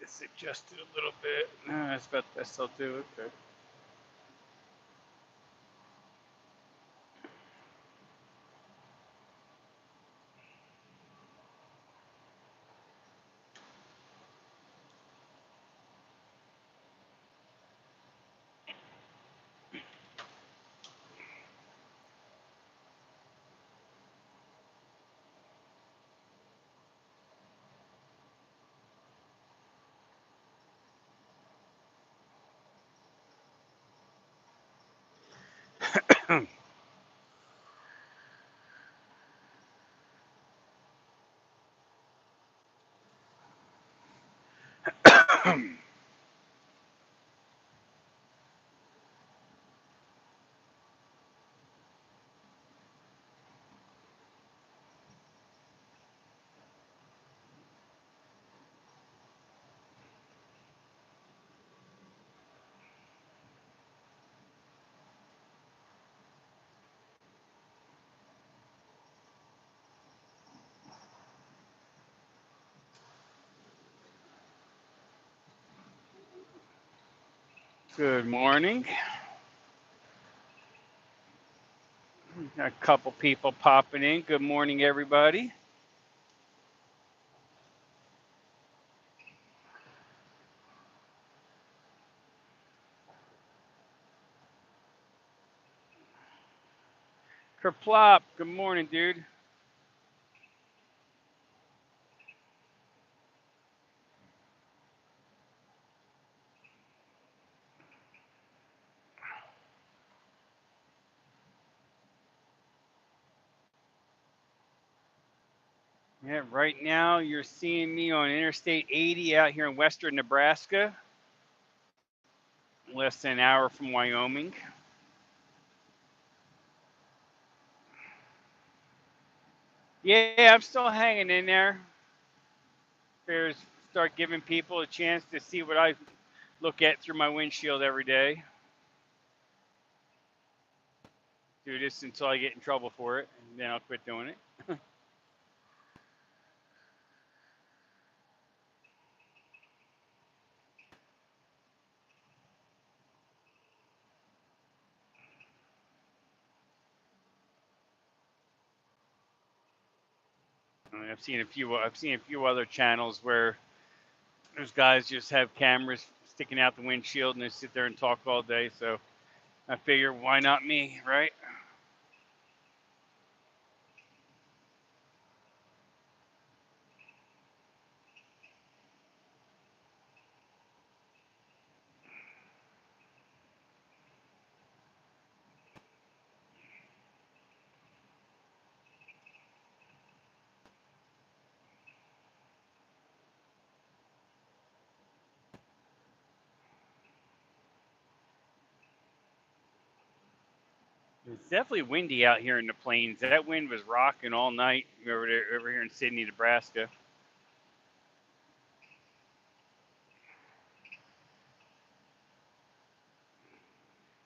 Let's adjust it a little bit. That's about the best I'll do. Okay. Good morning. Got a couple people popping in. Good morning, everybody. Kerplop. Good morning, dude. Yeah, right now you're seeing me on Interstate 80 out here in western Nebraska, less than an hour from Wyoming. Yeah, I'm still hanging in there. Figures start giving people a chance to see what I look at through my windshield every day. Do this until I get in trouble for it, and then I'll quit doing it. I've seen a few other channels where those guys just have cameras sticking out the windshield and they sit there and talk all day. So I figure, why not me, right? It's definitely windy out here in the plains. That wind was rocking all night over here in Sydney, Nebraska.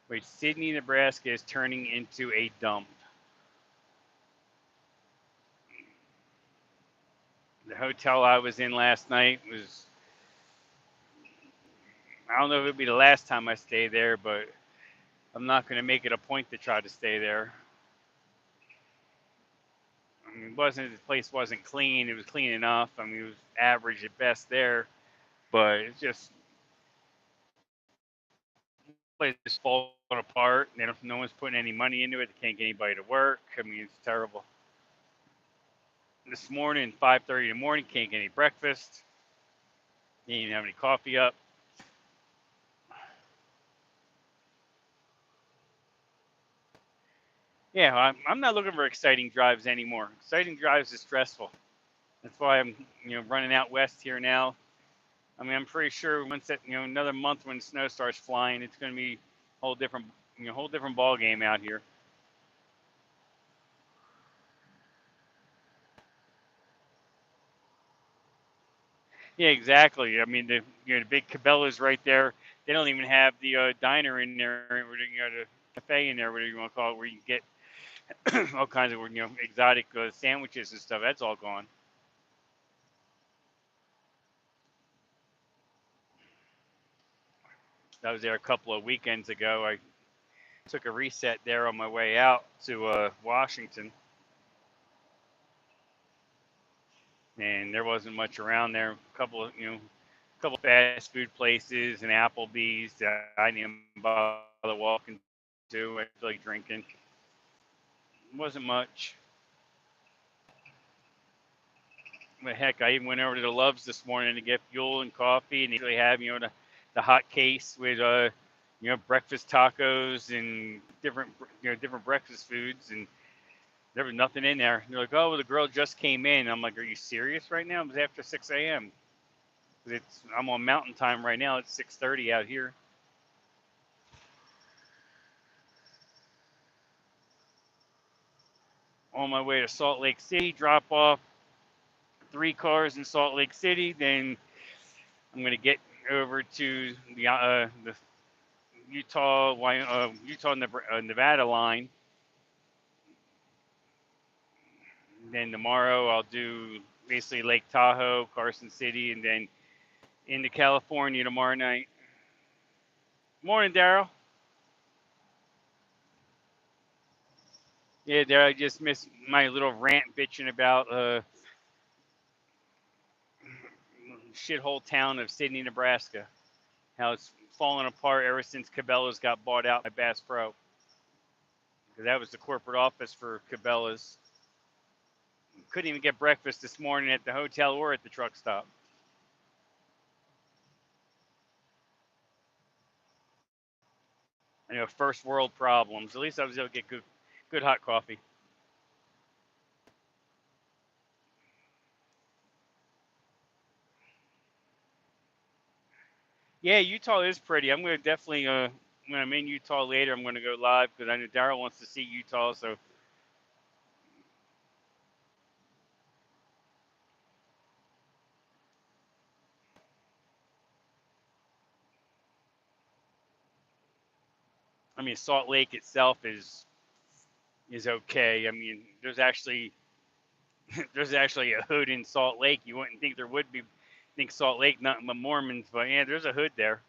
Which Sydney, Nebraska is turning into a dump. The hotel I was in last night was, I don't know if it'd be the last time I stay there, but I'm not going to make it a point to try to stay there. I mean, the place wasn't clean. It was clean enough. I mean, it was average at best there, but it's just place is falling apart. And if no one's putting any money into it, they can't get anybody to work. I mean, it's terrible. This morning, 5:30 in the morning, can't get any breakfast. Didn't even have any coffee up. Yeah, I'm not looking for exciting drives anymore. Exciting drives is stressful. That's why I'm running out west here now. I mean, I'm pretty sure once that another month when snow starts flying, it's going to be a whole different ball game out here. Yeah, exactly. I mean, the big Cabela's right there. They don't even have the diner in there, or the cafe in there, whatever you want to call it, where you can get all kinds of exotic sandwiches and stuff. That's all gone. I was there a couple of weekends ago. I took a reset there on my way out to Washington, and there wasn't much around there. A couple of couple of fast food places and Applebee's that I didn't bother walking to. I feel like drinking. It wasn't much. But heck, I even went over to the Loves this morning to get fuel and coffee, and they usually have the hot case with breakfast tacos and different breakfast foods, and there was nothing in there. They're like, oh, well, the girl just came in. I'm like, are you serious right now? It was after 6 a.m. I'm on Mountain Time right now. It's 6:30 out here. On my way to Salt Lake City, drop off 3 cars in Salt Lake City. Then I'm gonna get over to the Utah Nevada line. Then tomorrow I'll do basically Lake Tahoe, Carson City, and then into California tomorrow night. Morning, Daryl. Yeah, Daryl, I just missed my little rant bitching about shithole town of Sidney, Nebraska. How it's fallen apart ever since Cabela's got bought out by Bass Pro. Because that was the corporate office for Cabela's. Couldn't even get breakfast this morning at the hotel or at the truck stop. First world problems. At least I was able to get good hot coffee. Yeah, Utah is pretty. I'm going to definitely, when I'm in Utah later, I'm going to go live because I know Daryl wants to see Utah. So, I mean, Salt Lake itself is okay. I mean, there's actually a hood in Salt Lake. You wouldn't think there would be. Think Salt Lake, nothing but Mormons, but yeah, there's a hood there.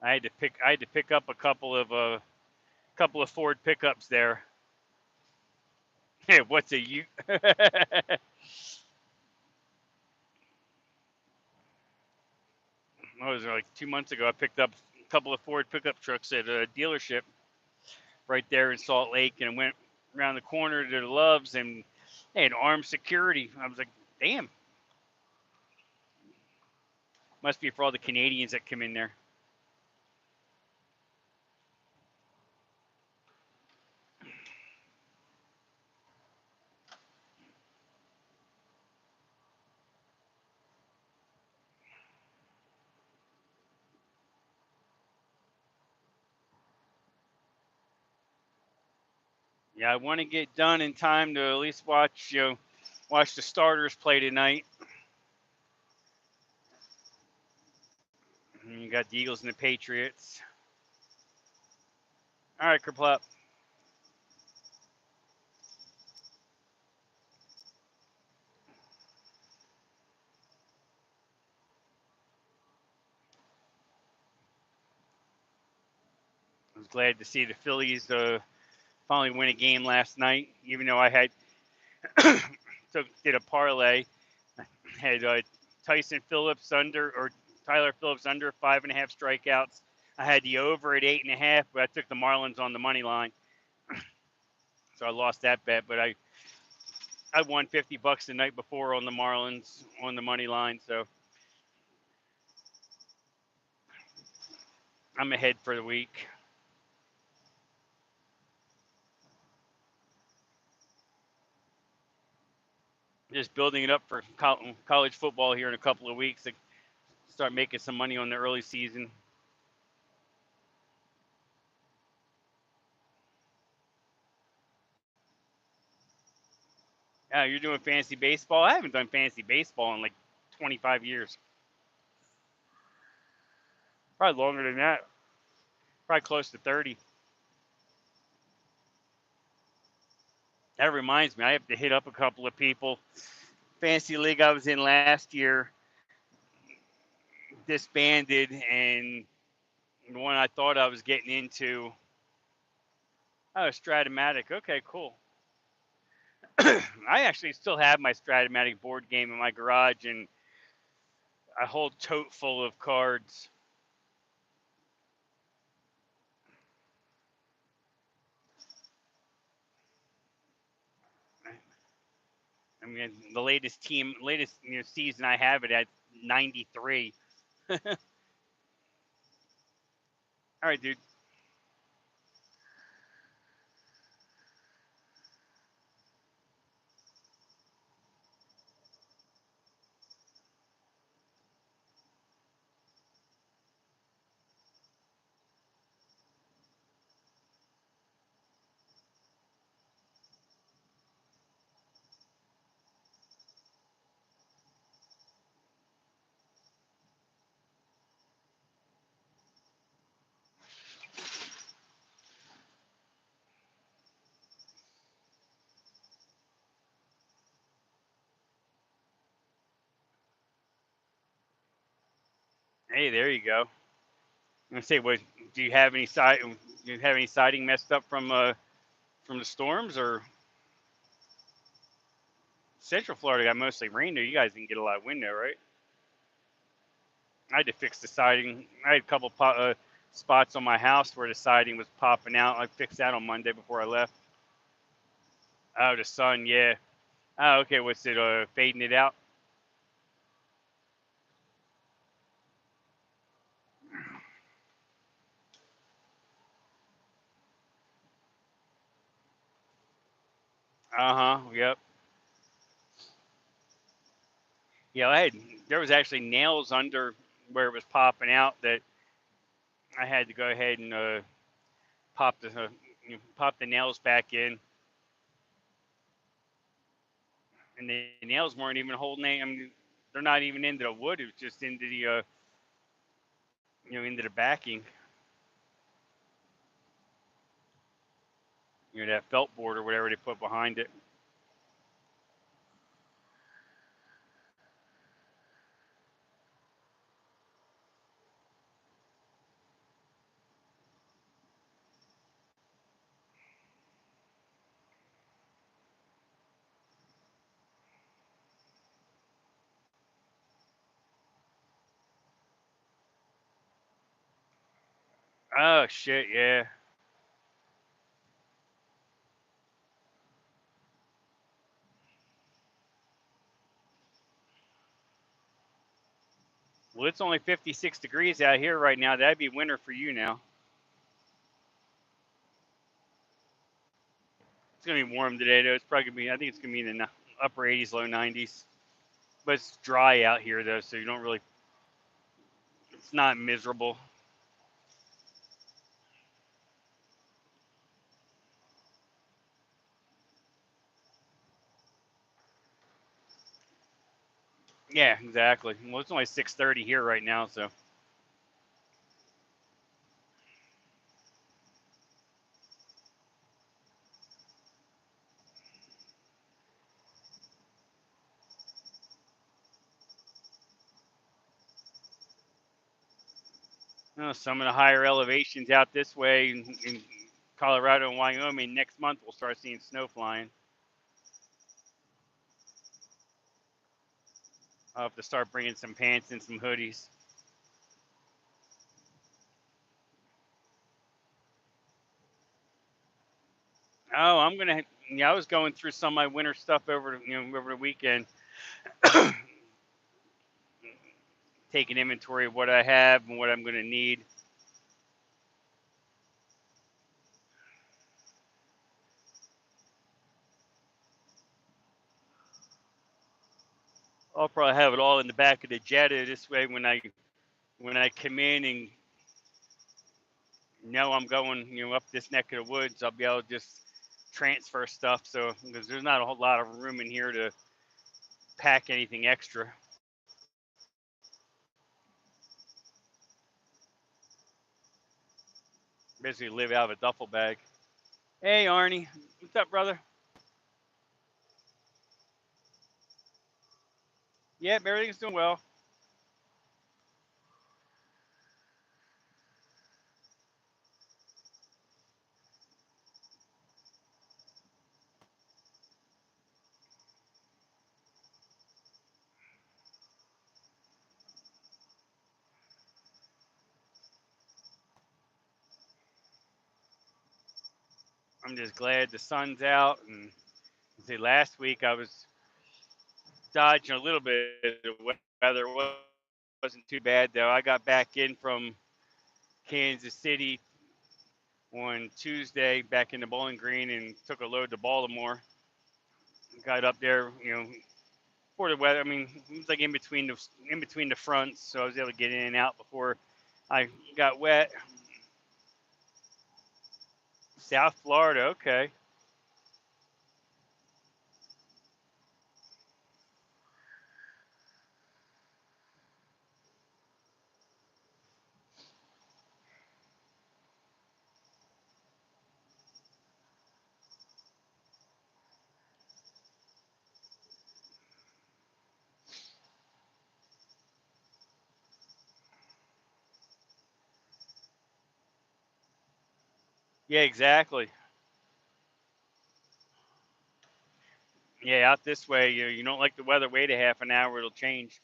I had to pick up a couple of Ford pickups there. What's a Ute? I was like 2 months ago. I picked up a couple of Ford pickup trucks at a dealership right there in Salt Lake, and went around the corner to the Loves, and they had armed security. I was like, damn, must be for all the Canadians that come in there. Yeah, I want to get done in time to at least watch the starters play tonight. And you got the Eagles and the Patriots. All right, Kerplop. I was glad to see the Phillies finally win a game last night, even though I had did a parlay. I had Tyson Phillips under, or Tyler Phillips under 5.5 strikeouts. I had the over at 8.5, but I took the Marlins on the money line, so I lost that bet. But I won $50 the night before on the Marlins on the money line, so I'm ahead for the week. Just building it up for college football here in a couple of weeks to start making some money on the early season. Yeah, you're doing fantasy baseball. I haven't done fantasy baseball in like 25 years. Probably longer than that. Probably close to 30. That reminds me, I have to hit up a couple of people. Fantasy league I was in last year, disbanded, and the one I thought I was getting into, oh, Stratomatic. Okay, cool. I actually still have my Stratomatic board game in my garage, and a whole tote full of cards. I mean, the latest season I have it at 93. All right, dude. Hey, there you go. I'm gonna say, what do you have any side? Do you have any siding messed up from the storms, or Central Florida got mostly rain there? You guys didn't get a lot of wind there, right? I had to fix the siding. I had a couple spots on my house where the siding was popping out. I fixed that on Monday before I left. Oh, the sun, yeah. Oh, okay. What's it? Fading it out. Uh huh. Yep. Yeah. There was actually nails under where it was popping out that I had to go ahead and pop the pop the nails back in, and the nails weren't even holding. I mean, they're not even into the wood. It was just into the into the backing. That felt board or whatever they put behind it. Oh shit, yeah. Well, it's only 56 degrees out here right now. That'd be winter for you now. It's gonna be warm today though. It's probably gonna be. I think it's gonna be in the upper 80s, low 90s. But it's dry out here though, so you don't really. It's not miserable. Yeah, exactly. Well, it's only 6:30 here right now, so. Some of the higher elevations out this way in Colorado and Wyoming, next month we'll start seeing snow flying. I'll have to start bringing some pants and some hoodies. Oh, I'm gonna. Yeah, I was going through some of my winter stuff over the weekend, taking inventory of what I have and what I'm gonna need. I'll probably have it all in the back of the Jetta. This way, when I come in and know I'm going up this neck of the woods, I'll be able to just transfer stuff. So because there's not a whole lot of room in here to pack anything extra. Basically, live out of a duffel bag. Hey, Arnie, what's up, brother? Yep, everything's doing well. I'm just glad the sun's out. And see, last week I was dodging a little bit of weather. It wasn't too bad though. I got back in from Kansas City on Tuesday, back in the Bowling Green, and took a load to Baltimore. Got up there, for the weather. I mean, it was like in between the fronts, so I was able to get in and out before I got wet. South Florida, okay. Yeah, exactly. Yeah, out this way, you don't like the weather, wait a half an hour, it'll change.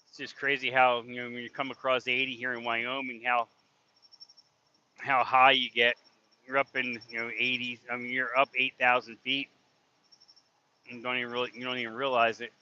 It's just crazy how, when you come across 80 here in Wyoming, how high you get. You're up in 80s. I mean, you're up 8,000 feet and you don't even realize it.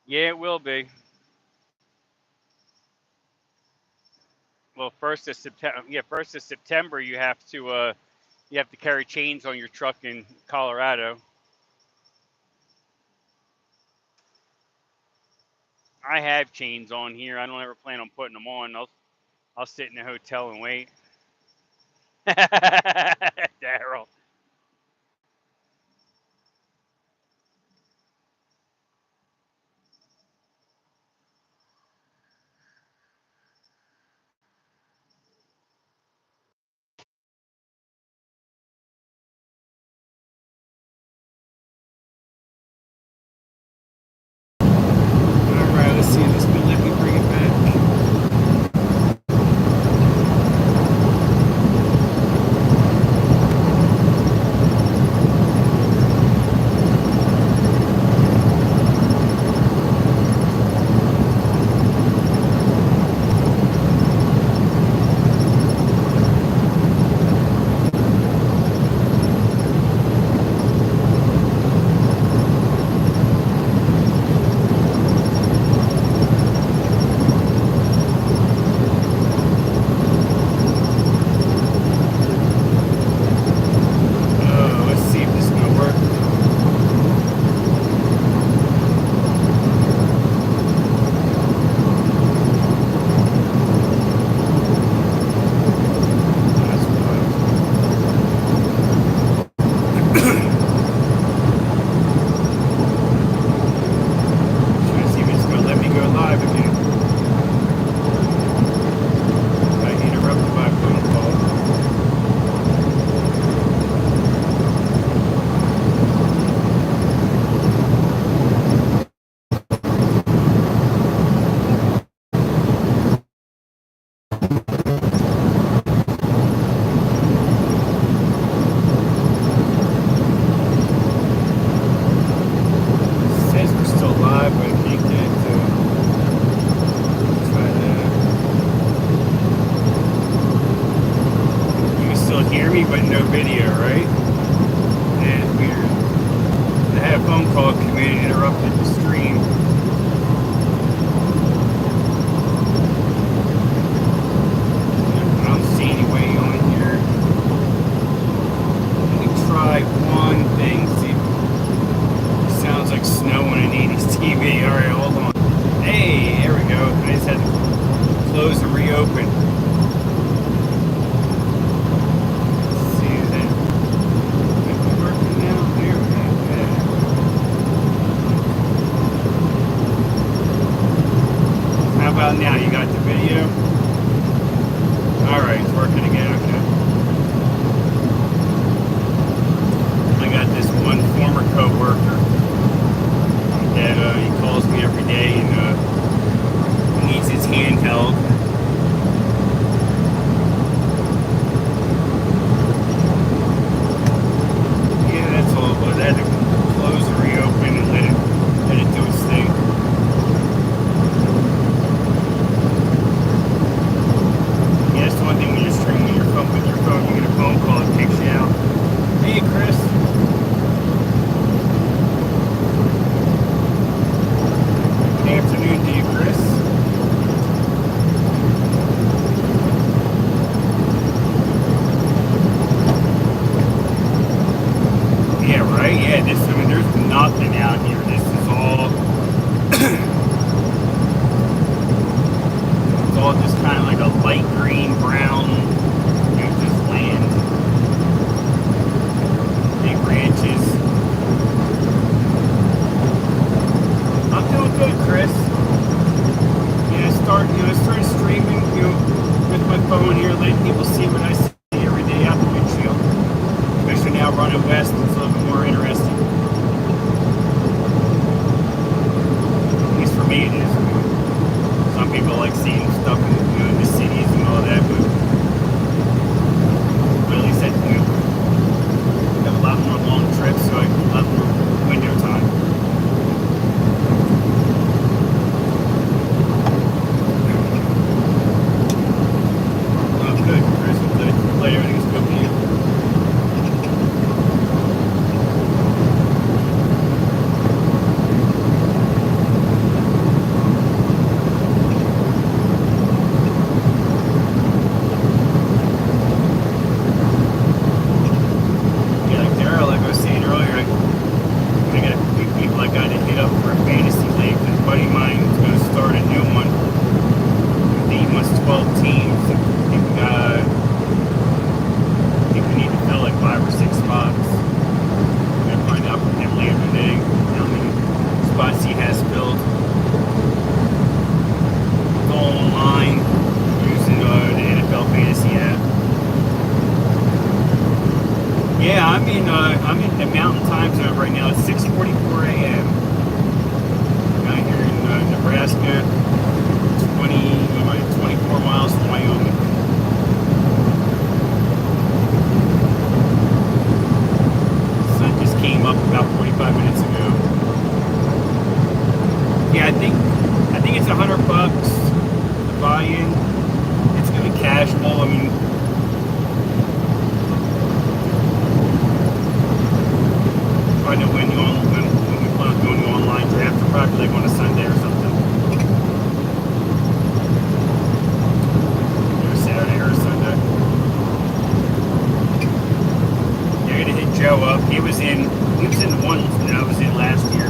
Yeah, it will be. Well, first of September. Yeah, 1st of September. You have to carry chains on your truck in Colorado. I have chains on here. I don't ever plan on putting them on. I'll sit in the hotel and wait. Daryl. Alright, let's see if it's gonna let me bring it back. Let's see if this is gonna work. That's fine. Trying to see if it's gonna let me go live again. Got interrupted by a phone call. It says we're still live, but I can't get it to try that. You can still hear me, but no video, right? And weird. I had a phone call come in and interrupted the stream. I don't see any way on here. Let me try one thing, see Right? Yeah, I mean, there's nothing out here. This is all, it's all just kind of like a light green, brown, just land. Big ranches. I'm doing good, Chris. Started streaming, with my phone here, letting people see what I see every day out the windshield. Especially now running west, it's a little bit more interesting. At least for me it is. Some people like seeing stuff in, the cities and all that, but at least I have a lot more long trips, so I have a lot more window time. Good, Chris. I'm glad everything's good for you. Yeah, like Daryl, like I was saying earlier, I got a few people I got to hit up for a fantasy league. A buddy of mine is going to start a new one. I think he wants 12 teams. I think we need to fill like 5 or 6 spots. I'm gonna find out from him later today how many spots he has filled. Go online using the NFL Fantasy app. Yeah, I'm in the Mountain Time Zone right now. It's 6:44 a.m. Out here in Nebraska, 24 miles from Wyoming. Sun just came up about 45 minutes ago. Yeah, I think it's $100 to buy in. It's gonna be casual. I mean, I know when we plan on doing the online draft, we're probably like on a Sunday or something. Or Saturday or Sunday. They're gonna hit Joe up. He was in the one that I was in last year.